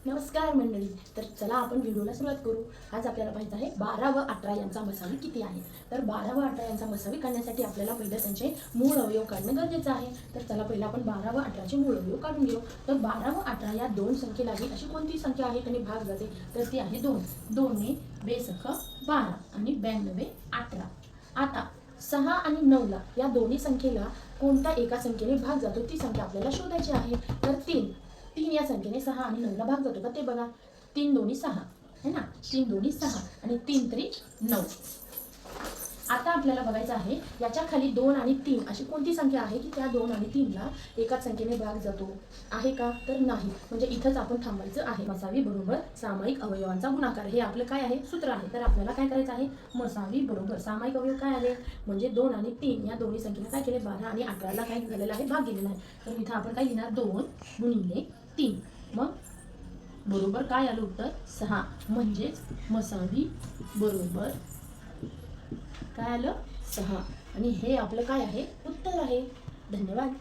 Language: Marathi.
नमस्कार मंडळी. तर चला आपण व्हिडिओला सुरुवात करू. आज आपल्याला पाहायचं आहे 12 व 18 यांचा मसावी किती आहे. तर 12 व 18 यांचा मसावी काढण्यासाठी आपल्याला पहिलं त्यांचे मूळ अवयव काढणं गरजेचं आहे. तर चला पहिलं आपण 12 व 18 चे मूळ अवयव काढून घेऊ. तर 12 व 18 या दोन संख्येलाही अशी कोणती संख्या आहे त्यांनी भाग जाते, तर ती आहे 2. 2 ने बेसख 12 आणि 92 18. आता 6 आणि 9 ला या दोन्ही संख्येला कोणत्या एका संख्येने भाग जातो ती संख्या आपल्याला शोधायची आहे. तर 3 या संख्येने 6 आणि 9 ला भाग जातो का ते बघा. 3 दोन्ही 6 है ना, 3 दोन्ही 6 आणि 3 3 9. आता आपल्याला बघायचं आहे याच्या खाली 2 आणि 3 अशी कोणती संख्या आहे की त्या 2 आणि 3 ला एकाच संख्येने भाग जातो आहे का, तर नाही. म्हणजे इथंच आपण थांबायचं आहे. मसावी बरोबर सामायिक अवयवांचा गुणाकार हे आपलं काय आहे, सूत्र आहे. तर आपल्याला काय करायचं आहे, मसावी बरोबर सामायिक अवयव काय आले म्हणजे 2 आणि 3 या दोन्ही संख्येने काय केले, 12 आणि 18 ला काय झालेलं आहे, भाग गेलेला आहे. तर इथं आपण काय लिहिणार, 2 गुणिले 3 मग बरोबर काय आलं उत्तर 6. म्हणजेच मसावी बरोबर काय आलं 6 आणि हे आपलं काय आहे, उत्तर आहे. धन्यवाद.